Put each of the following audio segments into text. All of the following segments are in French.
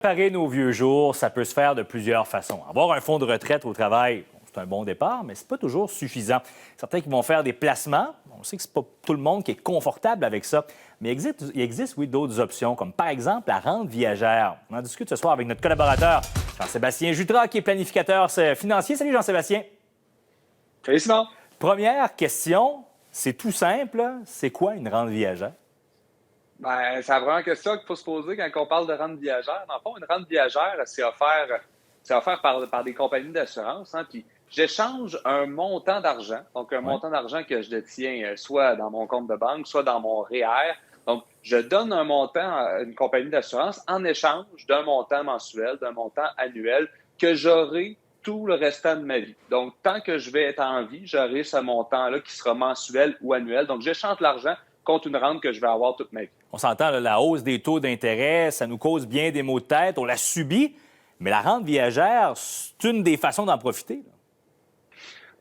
Préparer nos vieux jours, ça peut se faire de plusieurs façons. Avoir un fonds de retraite au travail, c'est un bon départ, mais c'est pas toujours suffisant. Certains qui vont faire des placements, on sait que c'est pas tout le monde qui est confortable avec ça, mais il existe oui, d'autres options, comme par exemple la rente viagère. On en discute ce soir avec notre collaborateur Jean-Sébastien Jutras, qui est planificateur financier. Salut Jean-Sébastien. Salut Simon. Première question, c'est tout simple, c'est quoi une rente viagère? Ben, c'est la première question qu'il faut se poser quand on parle de rente viagère. Dans le fond, une rente viagère, c'est offert par des compagnies d'assurance. Puis j'échange un montant d'argent, donc un montant d'argent que je détiens soit dans mon compte de banque, soit dans mon REER. Donc, je donne un montant à une compagnie d'assurance en échange d'un montant mensuel, d'un montant annuel que j'aurai tout le restant de ma vie. Donc, tant que je vais être en vie, j'aurai ce montant-là qui sera mensuel ou annuel. Donc, j'échange l'argent contre une rente que je vais avoir toute ma vie. On s'entend, là, la hausse des taux d'intérêt, ça nous cause bien des maux de tête, on la subit, mais la rente viagère, c'est une des façons d'en profiter. Là.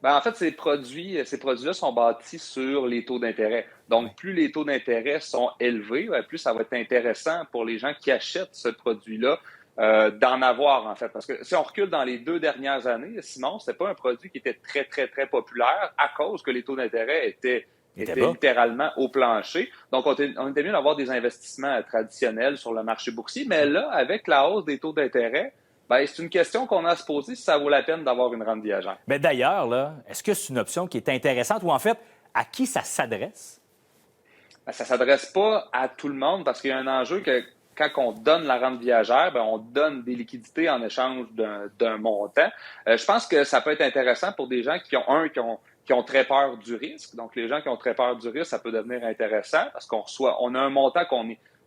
Ben, en fait, ces produits-là sont bâtis sur les taux d'intérêt. Donc, plus les taux d'intérêt sont élevés, plus ça va être intéressant pour les gens qui achètent ce produit-là d'en avoir, en fait. Parce que si on recule dans les 2 dernières années, Simon, c'était pas un produit qui était très, très, très populaire à cause que les taux d'intérêt étaient littéralement au plancher. Donc, on était mieux d'avoir des investissements traditionnels sur le marché boursier. Mais là, avec la hausse des taux d'intérêt, ben, c'est une question qu'on a à se poser si ça vaut la peine d'avoir une rente viagère. Mais d'ailleurs, là, est-ce que c'est une option qui est intéressante ou en fait, à qui ça s'adresse? Ben, ça ne s'adresse pas à tout le monde parce qu'il y a un enjeu que quand on donne la rente viagère, ben, on donne des liquidités en échange d'un montant. Je pense que ça peut être intéressant pour des gens qui ont très peur du risque. Donc, les gens qui ont très peur du risque, ça peut devenir intéressant parce on a un montant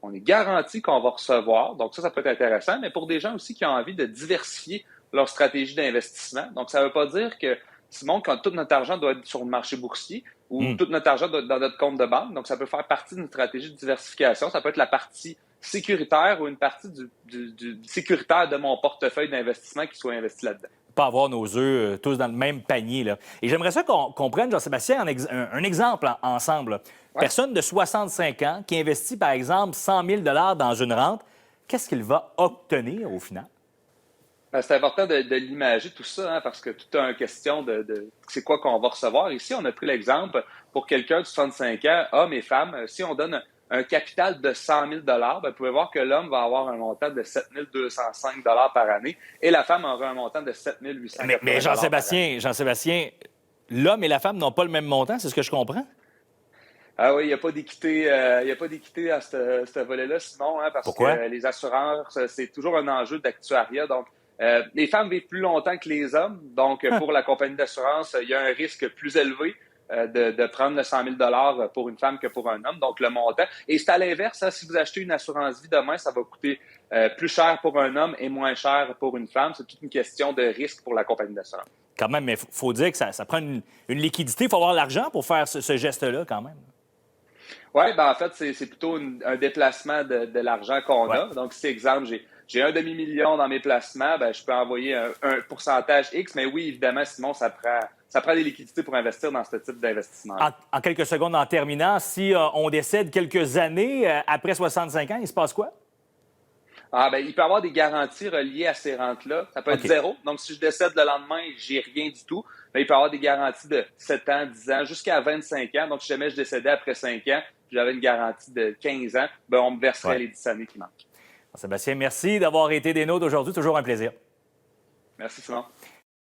on est garanti qu'on va recevoir. Donc, ça peut être intéressant. Mais pour des gens aussi qui ont envie de diversifier leur stratégie d'investissement. Donc, ça ne veut pas dire que, Simon, quand tout notre argent doit être sur le marché boursier ou tout notre argent doit être dans notre compte de banque. Donc, ça peut faire partie d'une stratégie de diversification. Ça peut être la partie sécuritaire ou une partie du sécuritaire de mon portefeuille d'investissement qui soit investi là-dedans. Pas avoir nos œufs tous dans le même panier. Là. Et j'aimerais ça qu'on prenne, Jean-Sébastien, un exemple ensemble. Ouais. Personne de 65 ans qui investit, par exemple, 100 000 dans une rente, qu'est-ce qu'il va obtenir au final? C'est important de l'imager tout ça, parce que tout est une question de c'est quoi qu'on va recevoir. Ici, on a pris l'exemple pour quelqu'un de 65 ans, hommes et femmes, si on donne un capital de 100 000 vous pouvez voir que l'homme va avoir un montant de 7 205 par année et la femme aura un montant de 7 800 Mais Jean-Sébastien, l'homme et la femme n'ont pas le même montant, c'est ce que je comprends? Ah oui, il n'y a pas d'équité, à ce volet-là, Simon, parce Pourquoi? que les assurances, c'est toujours un enjeu d'actuariat. Donc, les femmes vivent plus longtemps que les hommes. Donc, pour la compagnie d'assurance, il y a un risque plus élevé de prendre le 100 000 pour une femme que pour un homme, donc le montant. Et c'est à l'inverse, si vous achetez une assurance vie demain, ça va coûter plus cher pour un homme et moins cher pour une femme. C'est toute une question de risque pour la compagnie d'assurance. Quand même, mais il faut dire que ça prend une liquidité. Il faut avoir l'argent pour faire ce geste-là, quand même. Oui, en fait, c'est plutôt un déplacement de l'argent qu'on a. Donc, si, exemple, j'ai un demi-million dans mes placements, je peux envoyer un pourcentage X, mais oui, évidemment, Simon, ça prend des liquidités pour investir dans ce type d'investissement. En quelques secondes, en terminant, si on décède quelques années après 65 ans, il se passe quoi? Il peut y avoir des garanties reliées à ces rentes-là. Ça peut être zéro. Donc, si je décède le lendemain, j'ai rien du tout. Il peut y avoir des garanties de 7 ans, 10 ans, jusqu'à 25 ans. Donc, si jamais je décédais après 5 ans, j'avais une garantie de 15 ans, on me verserait les 10 années qui manquent. Sébastien, merci d'avoir été des nôtres aujourd'hui. Toujours un plaisir. Merci, Simon.